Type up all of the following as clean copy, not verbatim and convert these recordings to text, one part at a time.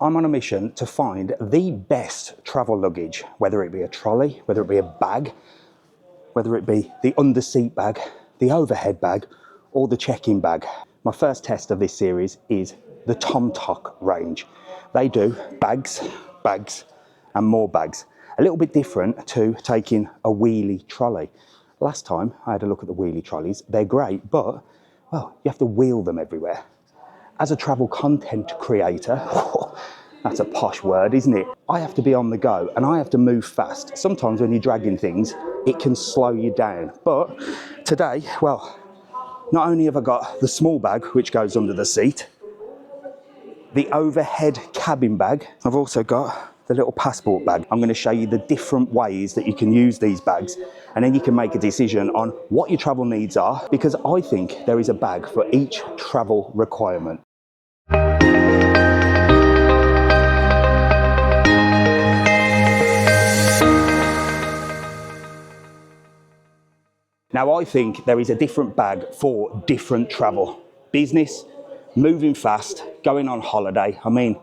I'm on a mission to find the best travel luggage, whether it be a trolley, whether it be a bag, whether it be the underseat bag, the overhead bag, or the check-in bag. My first test of this series is the TomToc range. They do bags, bags, and more bags. A little bit different to taking a wheelie trolley. Last time I had a look at the wheelie trolleys. They're great, but, well, you have to wheel them everywhere. As a travel content creator, that's a posh word, isn't it? I have to be on the go and I have to move fast. Sometimes when you're dragging things, it can slow you down. But today, well, not only have I got the small bag, which goes under the seat, the overhead cabin bag, I've also got the little passport bag. I'm going to show you the different ways that you can use these bags, and then you can make a decision on what your travel needs are, because I think there is a bag for each travel requirement. Now, I think there is a different bag for different travel. Business, moving fast, going on holiday. I mean,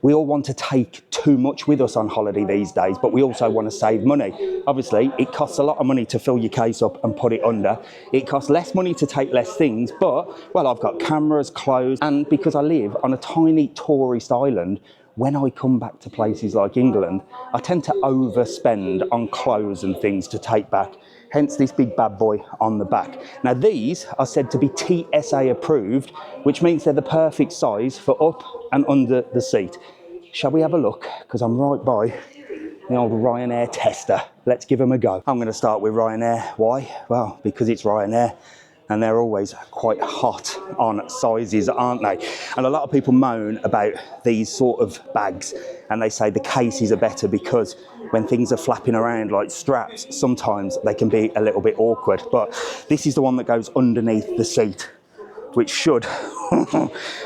we all want to take too much with us on holiday these days, but we also want to save money. Obviously, it costs a lot of money to fill your case up and put it under. It costs less money to take less things, but, well, I've got cameras, clothes, and because I live on a tiny tourist island, when I come back to places like England, I tend to overspend on clothes and things to take back. Hence this big bad boy on the back. Now these are said to be TSA approved, which means they're the perfect size for up and under the seat. Shall we have a look? Because I'm right by the old Ryanair tester. Let's give them a go. I'm going to start with Ryanair. Why? Well, because it's Ryanair and they're always quite hot on sizes, aren't they? And a lot of people moan about these sort of bags and they say the cases are better because when things are flapping around like straps, sometimes they can be a little bit awkward. But this is the one that goes underneath the seat, which should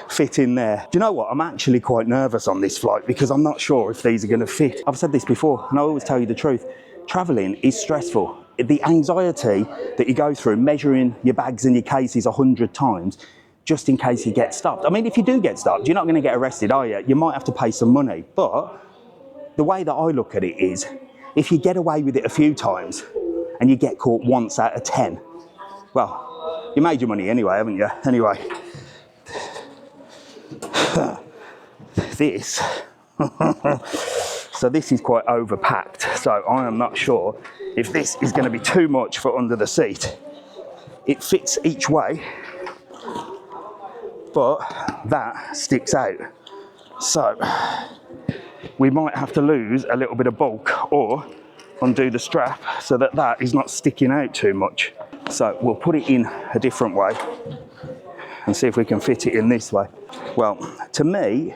fit in there. Do you know what? I'm actually quite nervous on this flight because I'm not sure if these are going to fit. I've said this before, and I always tell you the truth. Traveling is stressful. The anxiety that you go through measuring your bags and your cases 100 times just in case you get stopped. I mean, if you do get stopped, you're not going to get arrested, are you? You might have to pay some money. But the way that I look at it is, if you get away with it a few times and you get caught once out of 10, well, you made your money anyway, haven't you? Anyway, this, so this is quite overpacked. So I am not sure if this is going to be too much for under the seat. It fits each way, but that sticks out. So we might have to lose a little bit of bulk or undo the strap so that that is not sticking out too much. So we'll put it in a different way and see if we can fit it in this way. Well, to me,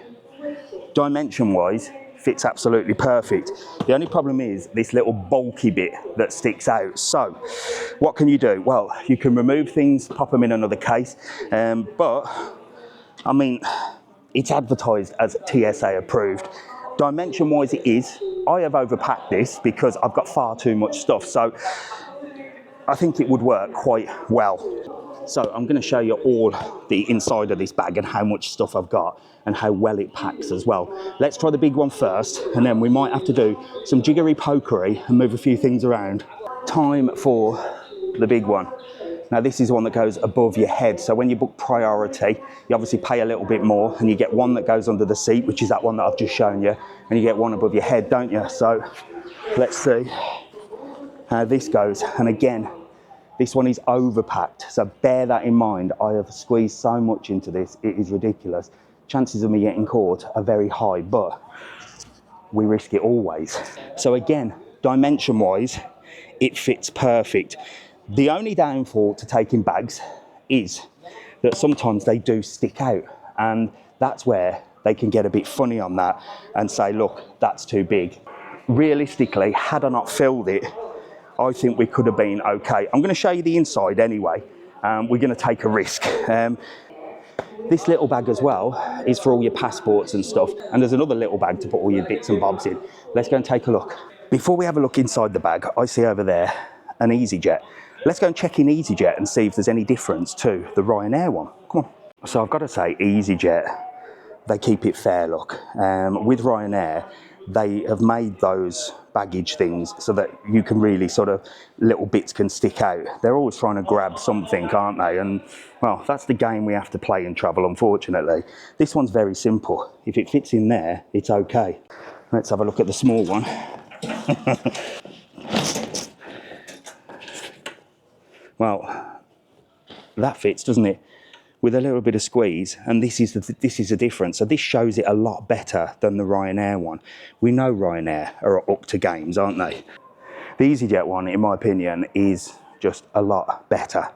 dimension-wise, fits absolutely perfect. The only problem is this little bulky bit that sticks out. So what can you do? Well, you can remove things, pop them in another case, but I mean, it's advertised as TSA approved. Dimension-wise it is. I have overpacked this because I've got far too much stuff, so I think it would work quite well. So I'm going to show you all the inside of this bag and how much stuff I've got and how well it packs as well. Let's try the big one first, and then we might have to do some jiggery pokery and move a few things around. Time for the big one. Now this is the one that goes above your head, so when you book priority, you obviously pay a little bit more and you get one that goes under the seat, which is that one that I've just shown you, and you get one above your head, don't you? So let's see how this goes. And again, this one is overpacked, so bear that in mind. I have squeezed so much into this, it is ridiculous. Chances of me getting caught are very high, but we risk it always. So again, dimension-wise, it fits perfect. The only downfall to taking bags is that sometimes they do stick out, and that's where they can get a bit funny on that and say, look, that's too big. Realistically, had I not filled it, I think we could have been okay. I'm going to show you the inside anyway. We're going to take a risk. This little bag as well is for all your passports and stuff, and there's another little bag to put all your bits and bobs in. Let's go and take a look. Before we have a look inside the bag, I see over there an EasyJet. Let's go and check in EasyJet and see if there's any difference to the Ryanair one. Come on. So I've got to say, EasyJet, they keep it fair, look. With Ryanair, they have made those baggage things so that you can really sort of, little bits can stick out. They're always trying to grab something, aren't they? And, well, that's the game we have to play in travel, unfortunately. This one's very simple. If it fits in there, it's okay. Let's have a look at the small one. Well, that fits, doesn't it? With a little bit of squeeze, and this is the difference. So this shows it a lot better than the Ryanair one. We know Ryanair are up to games, aren't they? The EasyJet one, in my opinion, is just a lot better.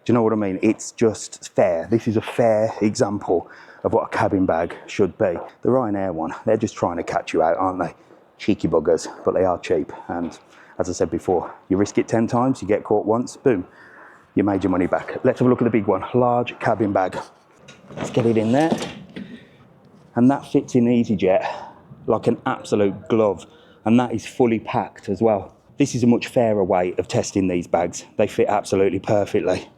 Do you know what I mean? It's just fair. This is a fair example of what a cabin bag should be. The Ryanair one, they're just trying to catch you out, aren't they? Cheeky buggers, but they are cheap. And as I said before, you risk it 10 times, you get caught once, boom. You made your money back. Let's have a look at the big one, large cabin bag. Let's get it in there. And that fits in EasyJet like an absolute glove. And that is fully packed as well. This is a much fairer way of testing these bags. They fit absolutely perfectly.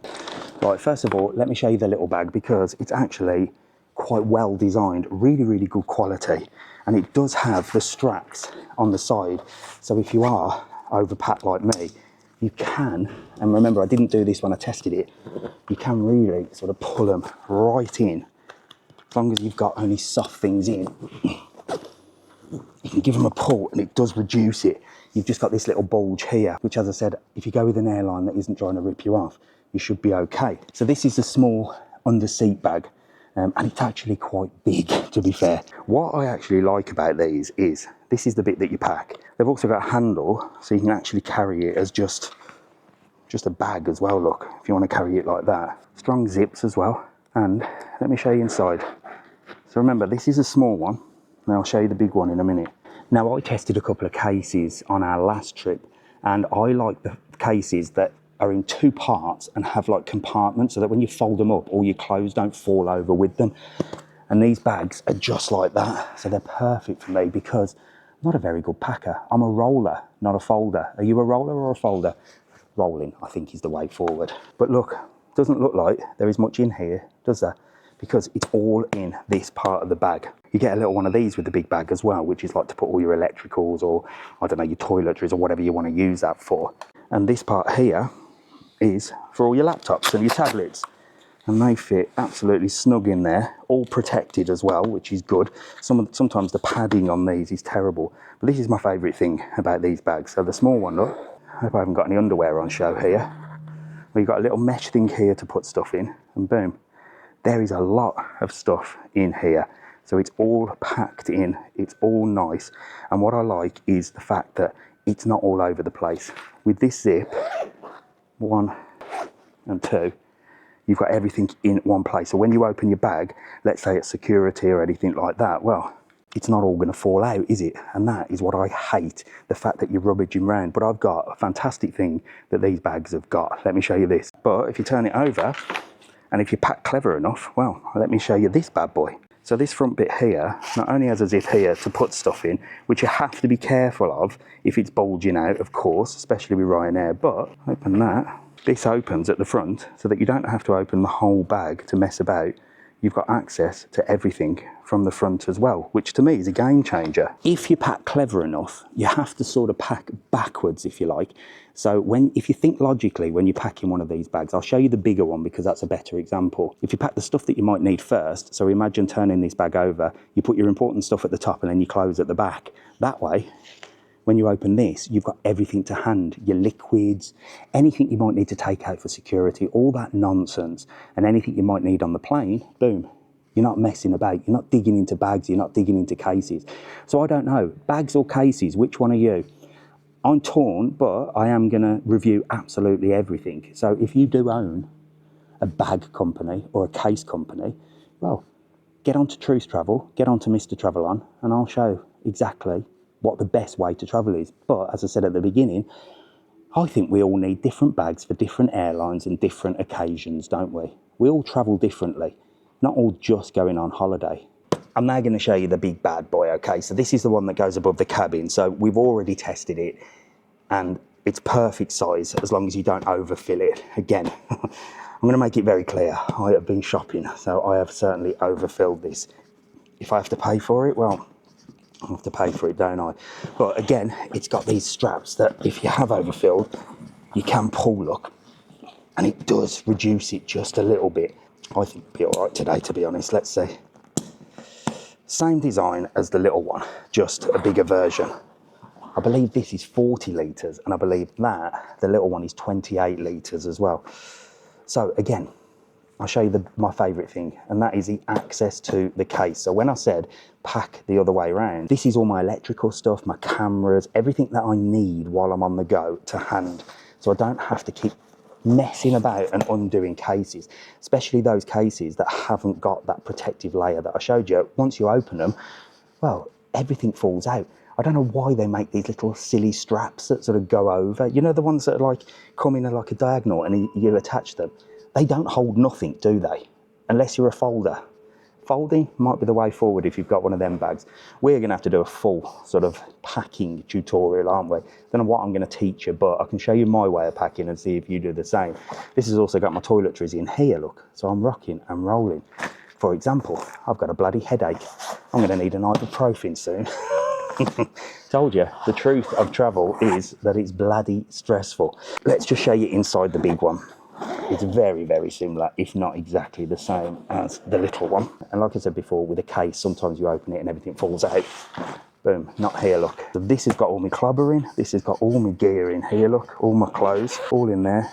Right, first of all, let me show you the little bag because it's actually quite well designed, really, really good quality. And it does have the straps on the side. So if you are overpacked like me, you can, and remember I didn't do this when I tested it, you can really sort of pull them right in. As long as you've got only soft things in, you can give them a pull and it does reduce it. You've just got this little bulge here, which as I said, if you go with an airline that isn't trying to rip you off, you should be okay. So this is a small underseat bag, and it's actually quite big, to be fair. What I actually like about these is, this is the bit that you pack. They've also got a handle, so you can actually carry it as just a bag as well, look, if you want to carry it like that. Strong zips as well, and let me show you inside. So remember, this is a small one, and I'll show you the big one in a minute. Now, I tested a couple of cases on our last trip, and I like the cases that are in 2 parts and have like compartments so that when you fold them up, all your clothes don't fall over with them. And these bags are just like that, so they're perfect for me because I'm not a very good packer. I'm a roller, not a folder. Are you a roller or a folder? Rolling, I think, is the way forward. But look, doesn't look like there is much in here, does there? Because it's all in this part of the bag. You get a little one of these with the big bag as well, which is like to put all your electricals or, I don't know, your toiletries or whatever you want to use that for. And this part here is for all your laptops and your tablets. And they fit absolutely snug in there, all protected as well, which is good. Sometimes the padding on these is terrible. But this is my favourite thing about these bags. So the small one, look, I hope I haven't got any underwear on show here. We've got a little mesh thing here to put stuff in, and boom. There is a lot of stuff in here. So it's all packed in, it's all nice. And what I like is the fact that it's not all over the place. With this zip, 1 and 2, you've got everything in one place. So when you open your bag, let's say it's security or anything like that, well, it's not all going to fall out, is it? And that is what I hate, the fact that you're rummaging around. But I've got a fantastic thing that these bags have got. Let me show you this. But if you turn it over, and if you pack clever enough, well, let me show you this bad boy. So this front bit here not only has a zip here to put stuff in, which you have to be careful of if it's bulging out, of course, especially with Ryanair, but open that. This opens at the front so that you don't have to open the whole bag to mess about. You've got access to everything from the front as well, which to me is a game changer. If you pack clever enough, you have to sort of pack backwards, if you like. So if you think logically when you pack in one of these bags, I'll show you the bigger one because that's a better example. If you pack the stuff that you might need first, so imagine turning this bag over, you put your important stuff at the top and then you close at the back. That way, when you open this, you've got everything to hand, your liquids, anything you might need to take out for security, all that nonsense, and anything you might need on the plane, boom. You're not messing about, you're not digging into bags, you're not digging into cases. So I don't know, bags or cases, which one are you? I'm torn, but I am gonna review absolutely everything. So if you do own a bag company or a case company, well, get onto Truth Travel, get onto Mr TravelON, and I'll show exactly what the best way to travel is. But as I said at the beginning, I think we all need different bags for different airlines and different occasions, don't we? We all travel differently, not all just going on holiday. I'm now going to show you the big bad boy, okay? So this is the one that goes above the cabin. So we've already tested it and it's perfect size as long as you don't overfill it. Again, I'm going to make it very clear. I have been shopping, so I have certainly overfilled this if I have to pay for it, well, I have to pay for it, don't I? But again, it's got these straps that if you have overfilled, you can pull, look, and it does reduce it just a little bit. I think it'll be all right today, to be honest. Let's see. Same design as the little one, just a bigger version. I believe this is 40 litres, and I believe that the little one is 28 litres as well. So again, I'll show you my favourite thing, and that is the access to the case. So when I said pack the other way around, this is all my electrical stuff, my cameras, everything that I need while I'm on the go to hand. So I don't have to keep messing about and undoing cases, especially those cases that haven't got that protective layer that I showed you. Once you open them, well, everything falls out. I don't know why they make these little silly straps that sort of go over. You know, the ones that are like come in like a diagonal and you attach them. They don't hold nothing, do they? Unless you're a folder. Folding might be the way forward if you've got one of them bags. We're going to have to do a full sort of packing tutorial, aren't we? Don't know what I'm going to teach you, but I can show you my way of packing and see if you do the same. This has also got my toiletries in here, look. So I'm rocking and rolling. For example, I've got a bloody headache. I'm going to need an ibuprofen soon. Told you, the truth of travel is that it's bloody stressful. Let's just show you inside the big one. It's very, very similar, if not exactly the same as the little one. And like I said before, with a case, sometimes you open it and everything falls out. Boom, not here, look. So this has got all my clobber in. This has got all my gear in here, look. All my clothes, all in there.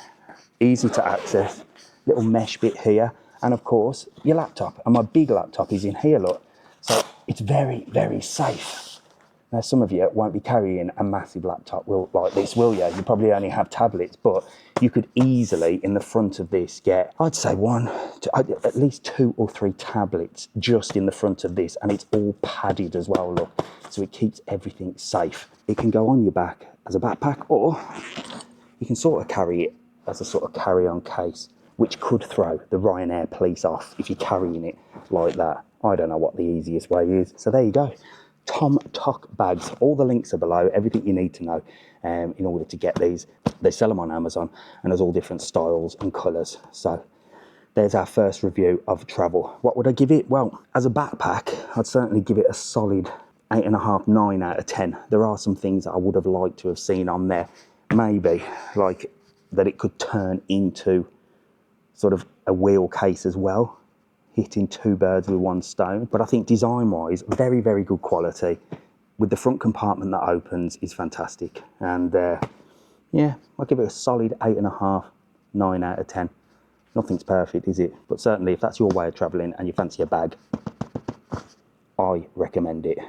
Easy to access. Little mesh bit here. And of course, your laptop. And my big laptop is in here, look. So it's very, very safe. Now, some of you won't be carrying a massive laptop like this, will you? You probably only have tablets, but you could easily, in the front of this, get, I'd say at least 2 or 3 tablets just in the front of this, and it's all padded as well, look. So it keeps everything safe. It can go on your back as a backpack, or you can sort of carry it as a sort of carry-on case, which could throw the Ryanair police off if you're carrying it like that. I don't know what the easiest way is. So there you go. TomToc bags. All the links are below, everything you need to know in order to get these. They sell them on Amazon, and there's all different styles and colours. So there's our first review of travel. What would I give it? Well, as a backpack, I'd certainly give it a solid 8.5, 9 out of 10. There are some things that I would have liked to have seen on there. Maybe like that it could turn into sort of a wheel case as well, hitting 2 birds with 1 stone. But I think design-wise, very, very good quality. With the front compartment that opens is fantastic. And yeah, I'll give it a solid 8.5, 9 out of 10. Nothing's perfect, is it? But certainly, if that's your way of travelling and you fancy a bag, I recommend it.